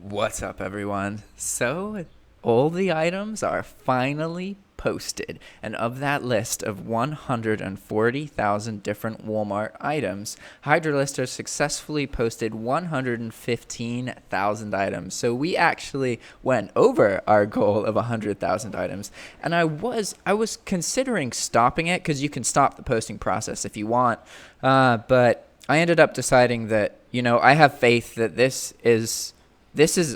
What's up, everyone? So, all the items are finally posted, and of that list of 140,000 different Walmart items, Hydra listers successfully posted 115,000 items. So we actually went over our goal of 100,000 items, and I was considering stopping it because you can stop the posting process if you want, but I ended up deciding that I have faith that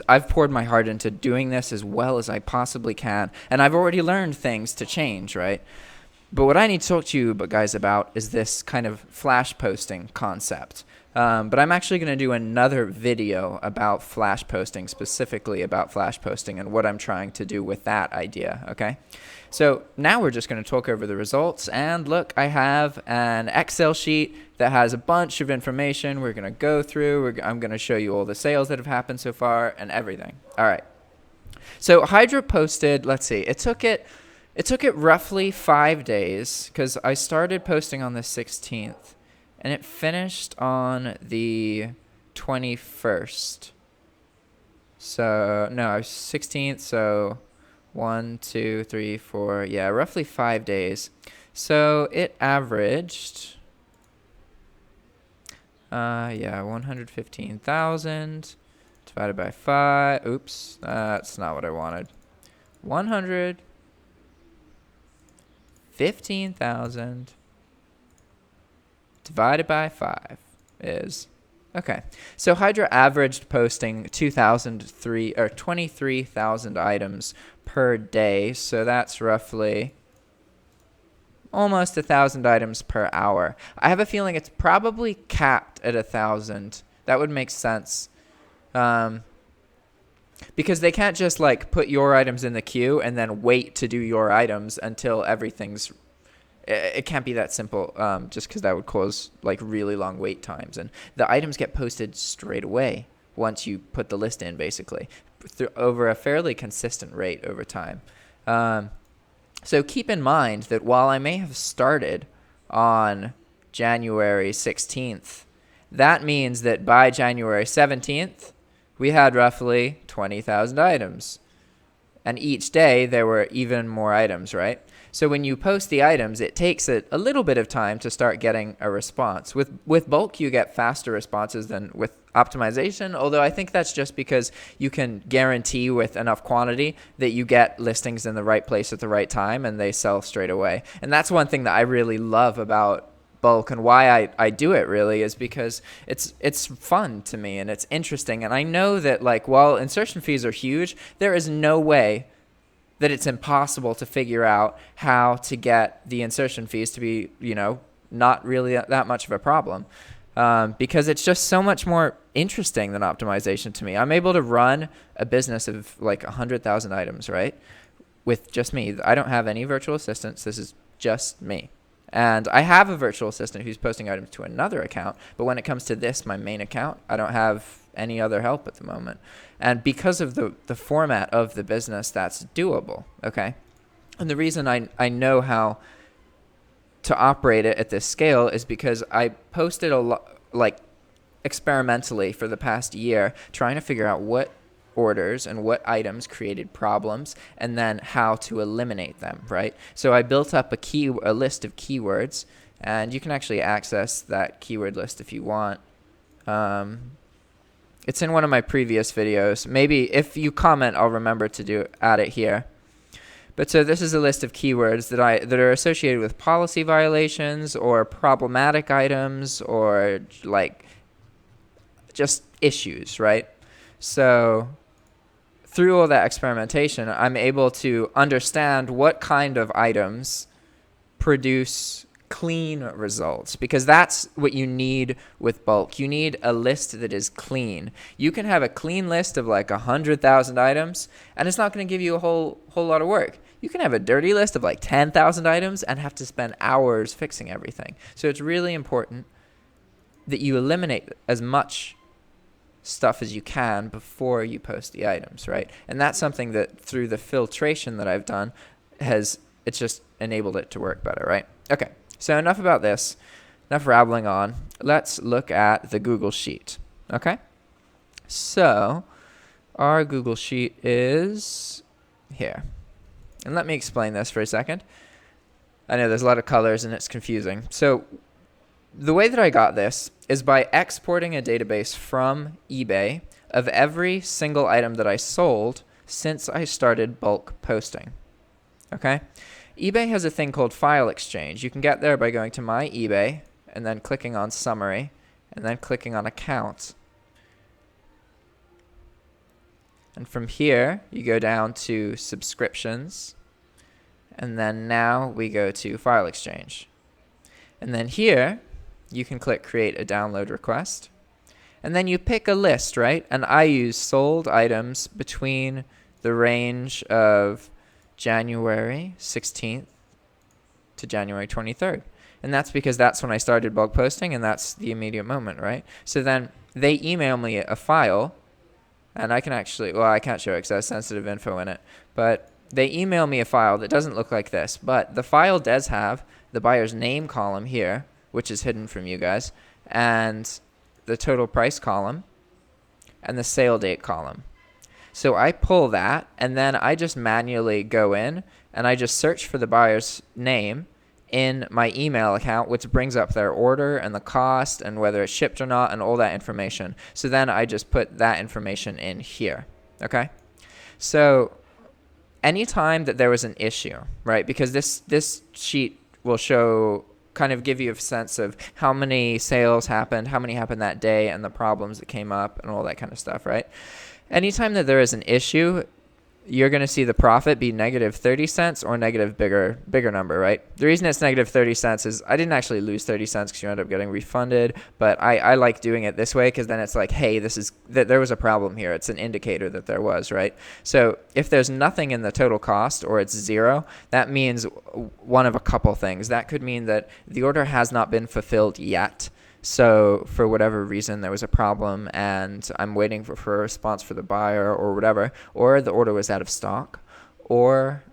I've poured my heart into doing this as well as I possibly can, and I've already learned things to change, right? But what I need to talk to you guys about is this kind of flash posting concept. But I'm actually going to do another video about flash posting, specifically about flash posting and what I'm trying to do with that idea, okay? So now we're just going to talk over the results. And look, I have an Excel sheet that has a bunch of information we're going to go through. I'm going to show you all the sales that have happened so far and everything. All right. So Hydra posted, let's see, it took it roughly 5 days because I started posting on the 16th and it finished on the 21st. So, no, 16th, so 1, 2, 3, 4, yeah, roughly 5 days. So it averaged, 115,000 divided by 5. Oops, that's not what I wanted. 115,000 divided by 5 is, okay. So Hydra averaged posting 23,000 items per day. So that's roughly almost 1,000 items per hour. I have a feeling it's probably capped at 1,000. That would make sense. Because they can't just like put your items in the queue and then wait to do your items until everything's. It can't be that simple, just because that would cause like really long wait times, and the items get posted straight away once you put the list in, basically, over a fairly consistent rate over time. So keep in mind that while I may have started on January 16th, that means that by January 17th, we had roughly 20,000 items. And each day there were even more items, right? So when you post the items, it takes a little bit of time to start getting a response. With bulk, you get faster responses than with optimization, although I think that's just because you can guarantee with enough quantity that you get listings in the right place at the right time and they sell straight away. And that's one thing that I really love about bulk, and why I do it really is because it's fun to me and it's interesting. And I know that like while insertion fees are huge, there is no way that it's impossible to figure out how to get the insertion fees to be, not really that much of a problem, because it's just so much more interesting than optimization to me. I'm able to run a business of like 100,000 items, right, with just me. I don't have any virtual assistants. This is just me. And I have a virtual assistant who's posting items to another account, but when it comes to this, my main account, I don't have any other help at the moment. And because of the format of the business, that's doable, okay? And the reason I know how to operate it at this scale is because I posted a lot, like experimentally for the past year, trying to figure out what orders and what items created problems and then how to eliminate them, right? So I built up a list of keywords, and you can actually access that keyword list if you want. It's in one of my previous videos. Maybe if you comment, I'll remember to add it here. But so this is a list of keywords that are associated with policy violations or problematic items or like just issues, right? So through all that experimentation, I'm able to understand what kind of items produce clean results, because that's what you need with bulk. You need a list that is clean. You can have a clean list of like 100,000 items and it's not going to give you a whole lot of work. You can have a dirty list of like 10,000 items and have to spend hours fixing everything. So it's really important that you eliminate as much stuff as you can before you post the items, right? And that's something that through the filtration that I've done it's just enabled it to work better, right? Okay, so enough about this, enough rambling on. Let's look at the Google Sheet, okay? So our Google Sheet is here. And let me explain this for a second. I know there's a lot of colors and it's confusing. So the way that I got this is by exporting a database from eBay of every single item that I sold since I started bulk posting. Okay? eBay has a thing called file exchange. You can get there by going to My eBay and then clicking on Summary and then clicking on Accounts. And from here, you go down to Subscriptions. And then now we go to File Exchange. And then here, you can click Create a Download Request. And then you pick a list, right? And I use sold items between the range of January 16th to January 23rd. And that's because that's when I started bulk posting, and that's the immediate moment, right? So then they email me a file, and I can actually, well, I can't show it because there's sensitive info in it, but they email me a file that doesn't look like this, but the file does have the buyer's name column here, which is hidden from you guys, and the total price column, and the sale date column. So I pull that, and then I just manually go in, and I just search for the buyer's name in my email account, which brings up their order and the cost and whether it's shipped or not and all that information. So then I just put that information in here. Okay? So anytime that there was an issue, right? Because this sheet will show, kind of give you a sense of how many sales happened, how many happened that day, and the problems that came up and all that kind of stuff, right? Anytime that there is an issue, you're going to see the profit be negative 30 cents or negative bigger number, right? The reason it's negative 30 cents is I didn't actually lose 30 cents because you end up getting refunded, but I like doing it this way because then it's like, hey, there was a problem here. It's an indicator that there was, right? So if there's nothing in the total cost or it's zero, that means one of a couple things. That could mean that the order has not been fulfilled yet. So for whatever reason, there was a problem and I'm waiting for a response for the buyer or whatever, or the order was out of stock, or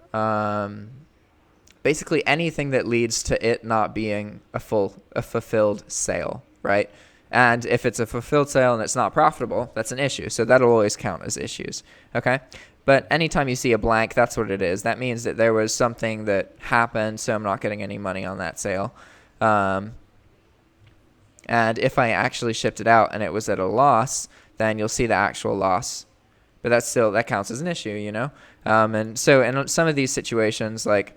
basically anything that leads to it not being a fulfilled sale, right? And if it's a fulfilled sale and it's not profitable, that's an issue. So that'll always count as issues, okay? But anytime you see a blank, that's what it is. That means that there was something that happened, so I'm not getting any money on that sale. And if I actually shipped it out and it was at a loss, then you'll see the actual loss. But that counts as an issue, you know? And so in some of these situations, like,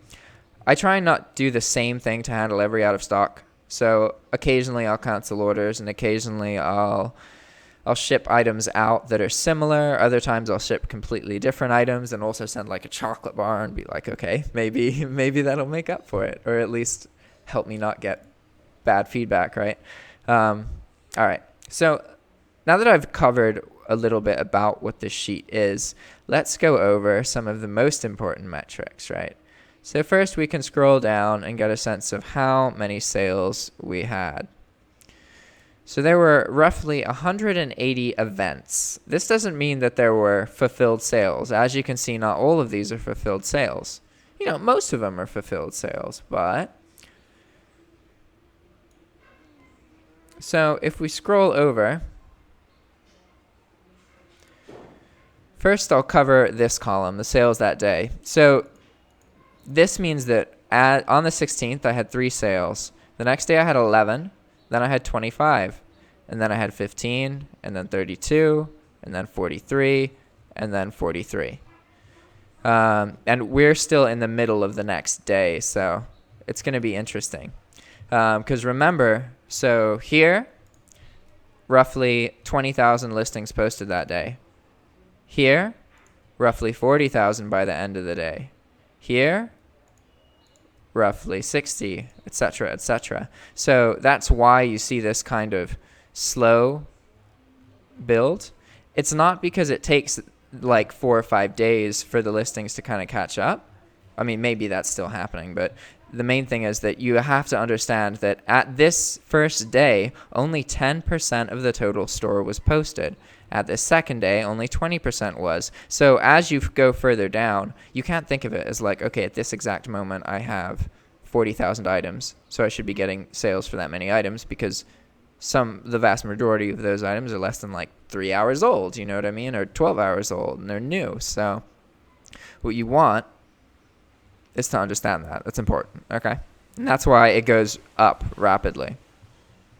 I try and not do the same thing to handle every out of stock. So occasionally I'll cancel orders, and occasionally I'll ship items out that are similar. Other times I'll ship completely different items and also send like a chocolate bar and be like, okay, maybe that'll make up for it, or at least help me not get bad feedback, right? All right, so now that I've covered a little bit about what this sheet is, let's go over some of the most important metrics, right? So first we can scroll down and get a sense of how many sales we had. So there were roughly 180 events. This doesn't mean that there were fulfilled sales. As you can see, not all of these are fulfilled sales. You know, most of them are fulfilled sales, but so if we scroll over, first I'll cover this column, the sales that day. So this means that on the 16th I had 3 sales. The next day I had 11, then I had 25, and then I had 15, and then 32, and then 43, and then 43. And we're still in the middle of the next day, so it's going to be interesting. Because remember, so here, roughly 20,000 listings posted that day. Here, roughly 40,000 by the end of the day. Here, roughly 60, etc., etc. So that's why you see this kind of slow build. It's not because it takes like 4 or 5 days for the listings to kind of catch up. I mean, maybe that's still happening, but the main thing is that you have to understand that at this first day, only 10% of the total store was posted. At the second day, only 20% was. So as you go further down, you can't think of it as like, okay, at this exact moment, I have 40,000 items, so I should be getting sales for that many items, because the vast majority of those items are less than like 3 hours old, you know what I mean, or 12 hours old, and they're new. So what you want is to understand that. That's important, okay? And that's why it goes up rapidly.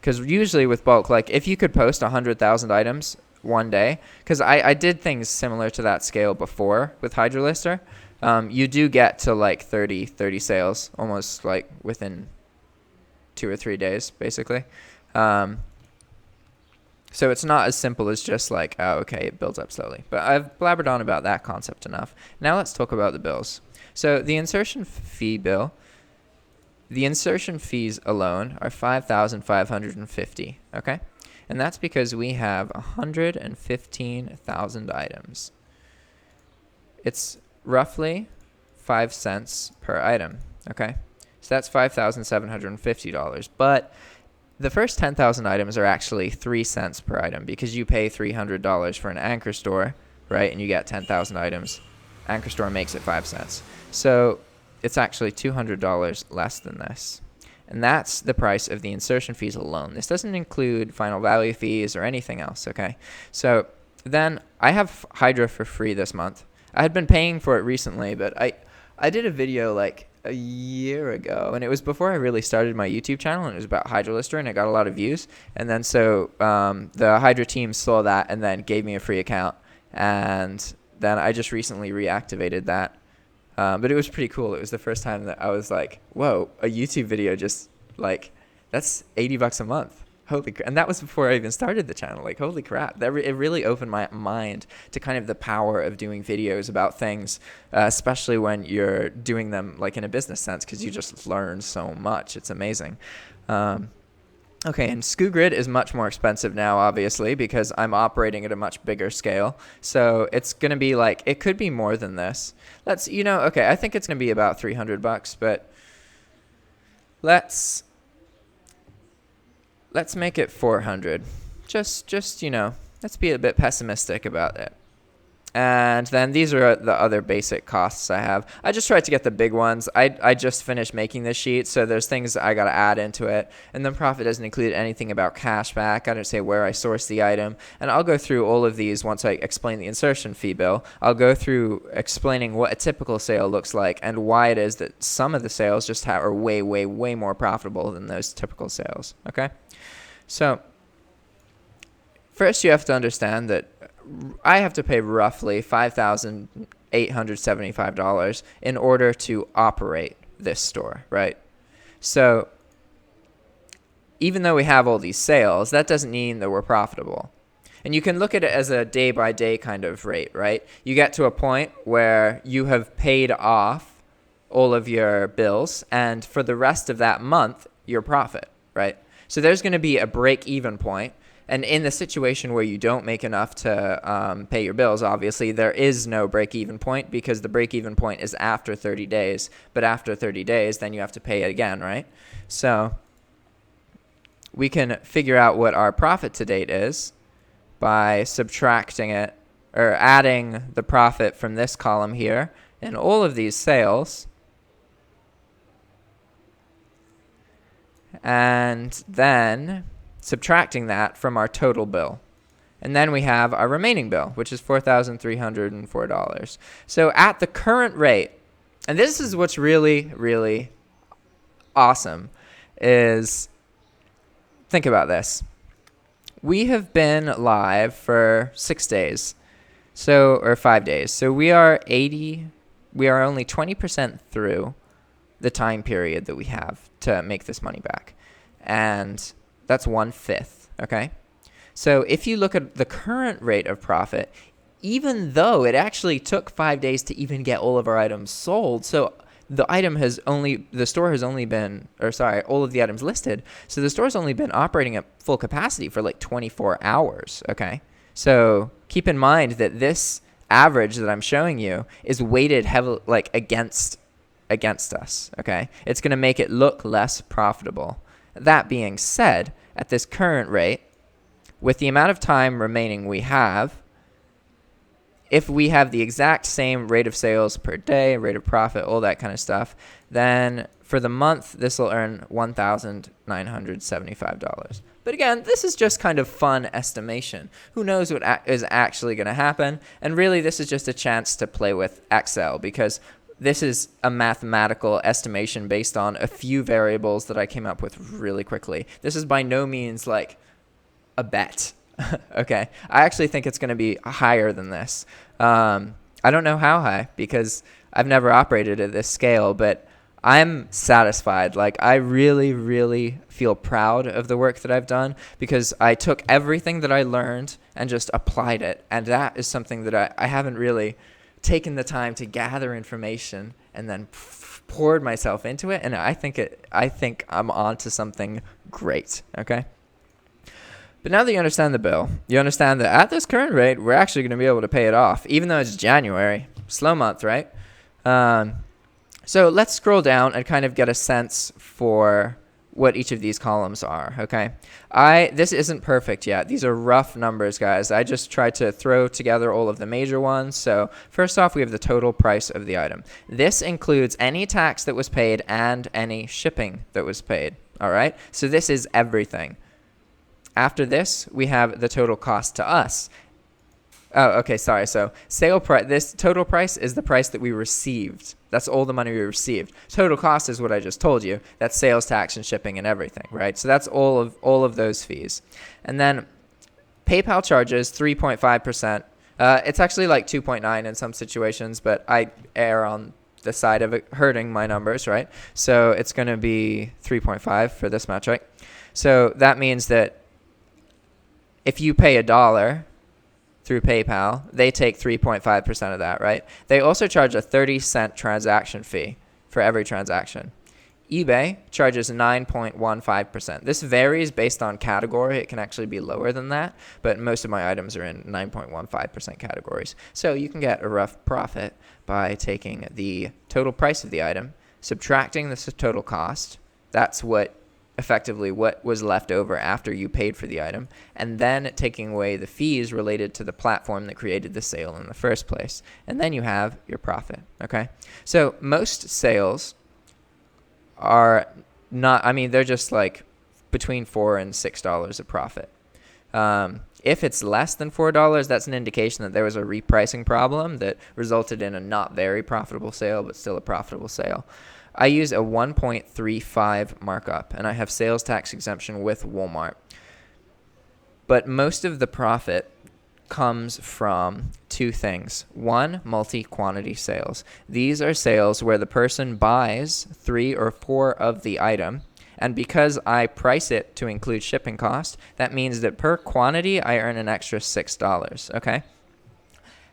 Because usually with bulk, like if you could post 100,000 items one day, because I did things similar to that scale before with Hydra Lister, you do get to like 30 sales almost like within 2 or 3 days, basically. So it's not as simple as just like, oh, okay, it builds up slowly. But I've blabbered on about that concept enough. Now let's talk about the bills. So the insertion fee bill, the insertion fees alone are $5,550, okay? And that's because we have 115,000 items. It's roughly 5 cents per item, okay? So that's $5,750. But the first 10,000 items are actually 3 cents per item because you pay $300 for an anchor store, right? And you get 10,000 items. Anchor store makes it 5 cents. So it's actually $200 less than this. And that's the price of the insertion fees alone. This doesn't include final value fees or anything else, okay? So then I have Hydra for free this month. I had been paying for it recently, but I did a video like a year ago, and it was before I really started my YouTube channel, and it was about Hydra Lister, and it got a lot of views. And then so the Hydra team saw that and then gave me a free account. And then I just recently reactivated that. But it was pretty cool. It was the first time that I was like, whoa, a YouTube video just like, that's $80 a month. Holy crap. And that was before I even started the channel. Like, holy crap. It really opened my mind to kind of the power of doing videos about things, especially when you're doing them like in a business sense, because you just learn so much. It's amazing. Okay, and SkuGrid is much more expensive now, obviously, because I'm operating at a much bigger scale. So it's going to be like, it could be more than this. Okay, I think it's going to be about $300, but let's make it 400. Just let's be a bit pessimistic about it. And then these are the other basic costs I have. I just tried to get the big ones. I just finished making this sheet, so there's things I got to add into it. And then profit doesn't include anything about cashback. I don't say where I source the item. And I'll go through all of these once I explain the insertion fee bill. I'll go through explaining what a typical sale looks like and why it is that some of the sales just are way, way, way more profitable than those typical sales. Okay? So first you have to understand that I have to pay roughly $5,875 in order to operate this store, right? So even though we have all these sales, that doesn't mean that we're profitable. And you can look at it as a day-by-day kind of rate, right? You get to a point where you have paid off all of your bills, and for the rest of that month, you're profit, right? So there's going to be a break-even point. And in the situation where you don't make enough to pay your bills, obviously, there is no break-even point because the break-even point is after 30 days. But after 30 days, then you have to pay it again, right? So we can figure out what our profit to date is by subtracting it or adding the profit from this column here and all of these sales. And then subtracting that from our total bill. And then we have our remaining bill, which is $4,304. So at the current rate, and this is what's really, really awesome, is think about this. We have been live for 6 days, or 5 days. So we are only 20% through the time period that we have to make this money back. And that's 1/5, okay? So if you look at the current rate of profit, even though it actually took 5 days to even get all of our items sold, so all of the items listed, so the store's only been operating at full capacity for like 24 hours, okay? So keep in mind that this average that I'm showing you is weighted heavily, like against us, okay? It's going to make it look less profitable. That being said, at this current rate, with the amount of time remaining we have, if we have the exact same rate of sales per day, rate of profit, all that kind of stuff, then for the month, this will earn $1,975. But But again, this is just kind of fun estimation. Who knows what is actually going to happen? And really, this is just a chance to play with Excel, because this is a mathematical estimation based on a few variables that I came up with really quickly. This is by no means like a bet. Okay, I actually think it's going to be higher than this. I don't know how high, because I've never operated at this scale, but I'm satisfied. Like, I really, really feel proud of the work that I've done, because I took everything that I learned and just applied it. And that is something that I haven't really taken the time to gather information and then poured myself into it. And I think I'm onto something great. Okay. But now that you understand the bill, you understand that at this current rate, we're actually going to be able to pay it off, even though it's January. Slow month, right? So let's scroll down and kind of get a sense for what each of these columns are, okay? This isn't perfect yet. These are rough numbers, guys. I just tried to throw together all of the major ones. So first off, we have the total price of the item. This includes any tax that was paid and any shipping that was paid, all right? So this is everything. After this, we have the total cost to us. Oh, okay, sorry. So sale price, this total price is the price that we received. That's all the money we received. Total cost is what I just told you. That's sales tax and shipping and everything, right? So that's all of those fees. And then PayPal charges 3.5%. It's actually like 2.9 in some situations, but I err on the side of it hurting my numbers, right? So it's going to be 3.5 for this metric. So that means that if you pay $1 through PayPal, they take 3.5% of that, right? They also charge a 30-cent transaction fee for every transaction. eBay charges 9.15%. This varies based on category. It can actually be lower than that, but most of my items are in 9.15% categories. So you can get a rough profit by taking the total price of the item, subtracting the total cost. That's effectively what was left over after you paid for the item, and then taking away the fees related to the platform that created the sale in the first place. And then you have your profit, okay? So most sales are not, they're just like between $4 and $6 a profit. If it's less than $4, that's an indication that there was a repricing problem that resulted in a not very profitable sale, but still a profitable sale. I use a 1.35 markup, and I have sales tax exemption with Walmart. But most of the profit comes from two things. One, multi-quantity sales. These are sales where the person buys 3 or 4 of the item, and because I price it to include shipping cost, that means that per quantity, I earn an extra $6, okay?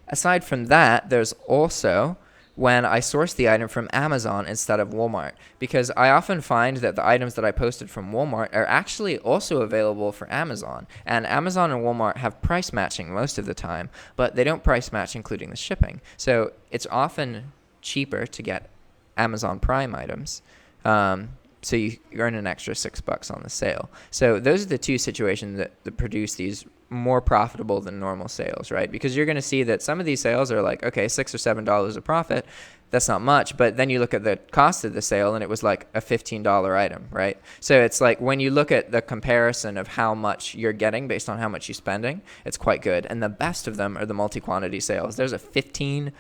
Aside from that, there's also when I source the item from Amazon instead of Walmart, because I often find that the items that I posted from Walmart are actually also available for Amazon. And Amazon and Walmart have price matching most of the time, but they don't price match including the shipping. So it's often cheaper to get Amazon Prime items. So you earn an extra $6 on the sale. So those are the two situations that produce these more profitable than normal sales, right? Because you're going to see that some of these sales are like, okay, $6 or $7 a profit. That's not much. But then you look at the cost of the sale and it was like a $15 item, right? So it's like when you look at the comparison of how much you're getting based on how much you're spending, it's quite good. And the best of them are the multi-quantity sales. There's a 15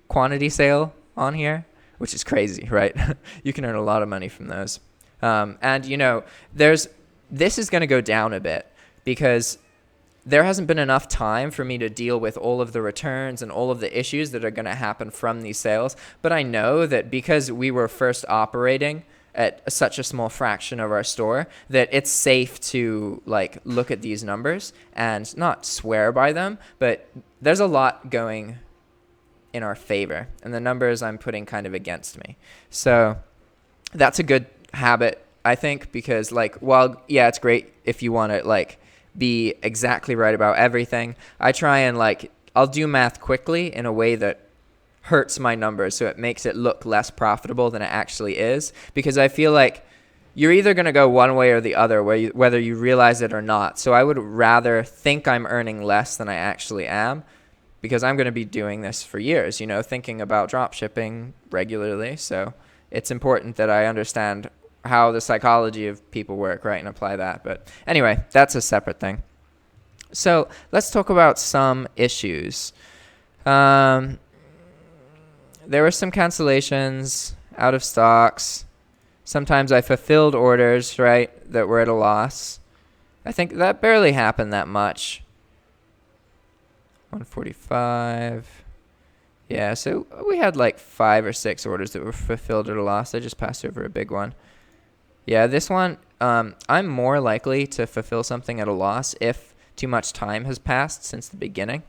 quantity sale on here, which is crazy, right? You can earn a lot of money from those. And, this is going to go down a bit because there hasn't been enough time for me to deal with all of the returns and all of the issues that are going to happen from these sales. But I know that because we were first operating at such a small fraction of our store, that it's safe to look at these numbers and not swear by them, but there's a lot going in our favor, and the numbers I'm putting kind of against me. So that's a good habit, I think, because while it's great if you want to be exactly right about everything, I try and I'll do math quickly in a way that hurts my numbers, so it makes it look less profitable than it actually is, because I feel like you're either going to go one way or the other, whether you realize it or not. So I would rather think I'm earning less than I actually am, because I'm going to be doing this for years, thinking about drop shipping regularly. So it's important that I understand how the psychology of people work, right, and apply that. But anyway, that's a separate thing. So let's talk about some issues. There were some cancellations, out of stocks. Sometimes I fulfilled orders, right, that were at a loss. I think that barely happened that much. 145. Yeah, so we had like 5 or 6 orders that were fulfilled at a loss. I just passed over a big one. Yeah, this one, I'm more likely to fulfill something at a loss if too much time has passed since the beginning.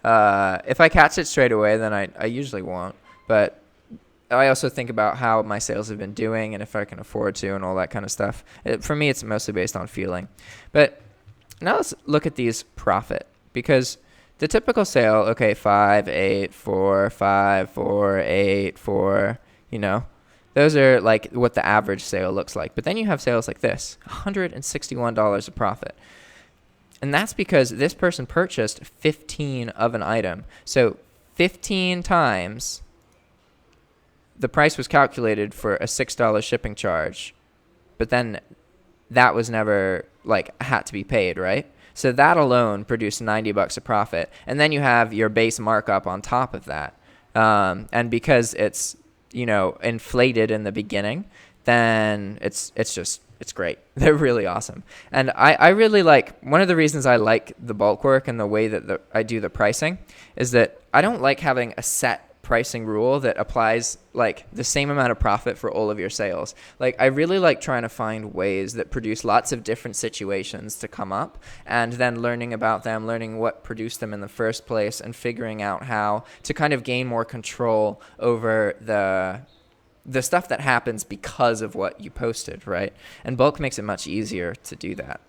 If I catch it straight away, then I usually won't. But I also think about how my sales have been doing and if I can afford to and all that kind of stuff. For me, it's mostly based on feeling. But now let's look at these profit, because the typical sale, okay, 5, 8, 4, 5, 4, 8, 4, you know, those are like what the average sale looks like. But then you have sales like this, $161 of profit. And that's because this person purchased 15 of an item. So 15 times the price was calculated for a $6 shipping charge, but then that was never like had to be paid, right? So that alone produced $90 of profit. And then you have your base markup on top of that. And because it's, you know, inflated in the beginning, then it's great. They're really awesome. And I really like, one of the reasons I like the bulk work and the way that I do the pricing is that I don't like having a set pricing rule that applies like the same amount of profit for all of your sales. Like I really like trying to find ways that produce lots of different situations to come up, and then learning about them, learning what produced them in the first place, and figuring out how to kind of gain more control over the stuff that happens because of what you posted, right? And bulk makes it much easier to do that.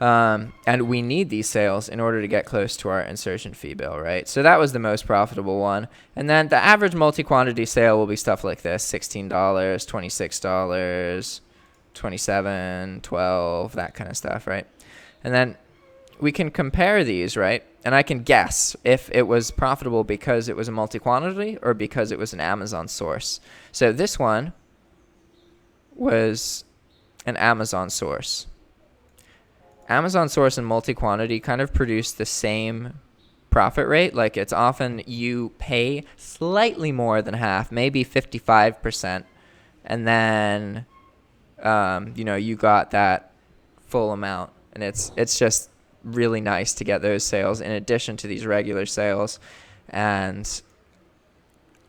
And we need these sales in order to get close to our insertion fee bill, right? So that was the most profitable one. And then the average multi-quantity sale will be stuff like this, $16, $26, $27, $12, that kind of stuff, right? And then we can compare these, right? And I can guess if it was profitable because it was a multi-quantity or because it was an Amazon source. So this one was an Amazon source. Amazon source and multi-quantity kind of produce the same profit rate. Like it's often you pay slightly more than half, maybe 55%, and then you know, you got that full amount. And it's just really nice to get those sales in addition to these regular sales. And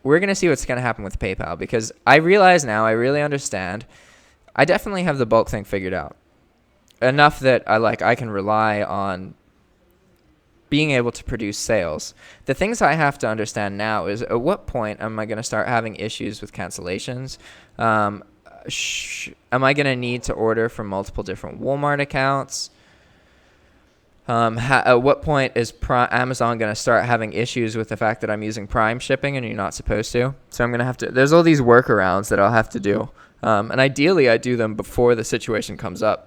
we're going to see what's going to happen with PayPal, because I realize now, I really understand. I definitely have the bulk thing figured out. Enough that I can rely on being able to produce sales. The things I have to understand now is at what point am I going to start having issues with cancellations? Am I going to need to order from multiple different Walmart accounts? At what point is Amazon going to start having issues with the fact that I'm using Prime shipping and you're not supposed to? So I'm going to have to, there's all these workarounds that I'll have to do. And ideally I do them before the situation comes up.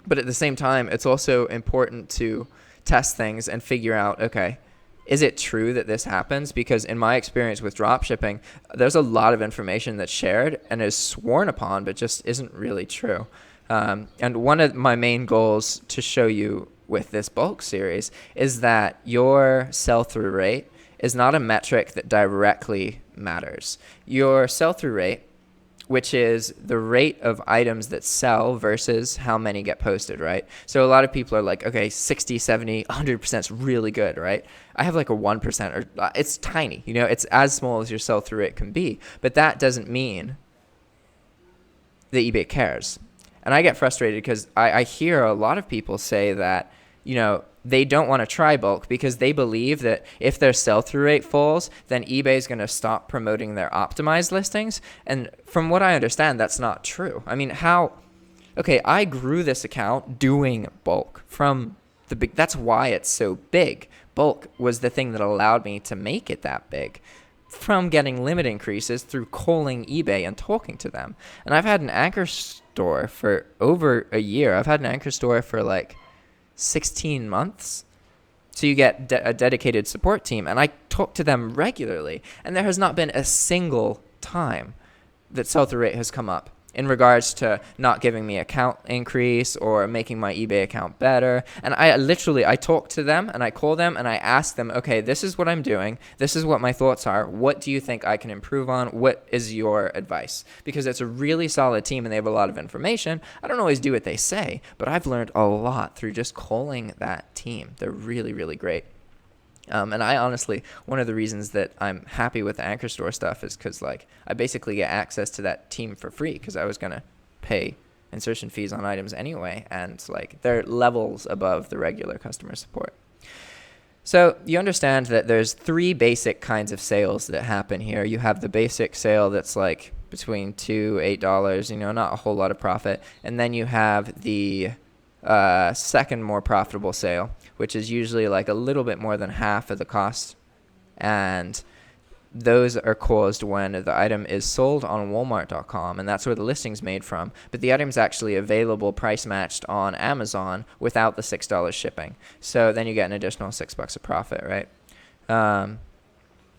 But at the same time, it's also important to test things and figure out, okay, is it true that this happens? Because in my experience with dropshipping, there's a lot of information that's shared and is sworn upon, but just isn't really true. And one of my main goals to show you with this bulk series is that your sell-through rate is not a metric that directly matters. Your sell-through rate, which is the rate of items that sell versus how many get posted, right? So a lot of people are like, okay, 60, 70, 100% is really good, right? I have like a 1%, or it's tiny, you know, it's as small as your sell-through rate can be. But that doesn't mean that eBay cares. And I get frustrated because I hear a lot of people say that, you know, they don't want to try bulk because they believe that if their sell-through rate falls, then eBay is going to stop promoting their optimized listings. And from what I understand, that's not true. I mean, okay, I grew this account doing bulk from the big, that's why it's so big. Bulk was the thing that allowed me to make it that big, from getting limit increases through calling eBay and talking to them. And I've had an anchor store for over a year. I've had an anchor store for like 16 months. So you get a dedicated support team, and I talk to them regularly, and there has not been a single time that sell-through rate has come up. in regards to not giving me account increase or making my eBay account better. And I talk to them and I call them and I ask them, okay, this is what I'm doing. This is what my thoughts are. What do you think I can improve on? What is your advice? Because it's a really solid team and they have a lot of information. I don't always do what they say, but I've learned a lot through just calling that team. They're really, really great. And I honestly, one of the reasons that I'm happy with the Anchor Store stuff is because like I basically get access to that team for free because I was going to pay insertion fees on items anyway. And like they're levels above the regular customer support. So you understand that there's 3 basic kinds of sales that happen here. You have the basic sale that's like between $2, $8, not a whole lot of profit. And then you have the second more profitable sale, which is usually like a little bit more than half of the cost. And those are caused when the item is sold on Walmart.com, and that's where the listing's made from. But the item's actually available price matched on Amazon without the $6 shipping. So then you get an additional $6 of profit, right?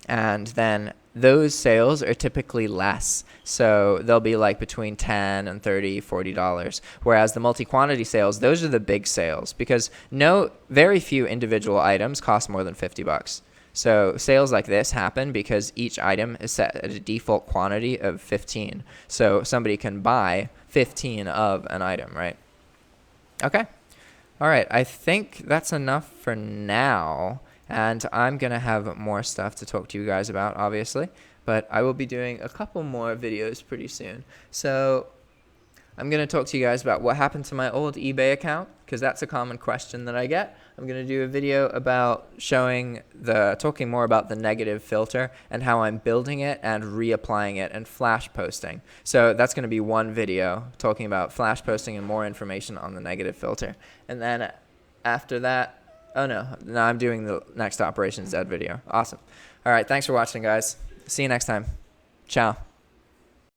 And then those sales are typically less. So they'll be like between $10 and $30, $40. Whereas the multi-quantity sales, those are the big sales because very few individual items cost more than $50. So sales like this happen because each item is set at a default quantity of 15. So somebody can buy 15 of an item, right? Okay. All right. I think that's enough for now. And I'm going to have more stuff to talk to you guys about, obviously. But I will be doing a couple more videos pretty soon. So I'm going to talk to you guys about what happened to my old eBay account, because that's a common question that I get. I'm going to do a video about talking more about the negative filter and how I'm building it and reapplying it and flash posting. So that's going to be one video talking about flash posting and more information on the negative filter. And then after that, I'm doing the next Operations Dead video. Awesome. All right. Thanks for watching, guys. See you next time. Ciao.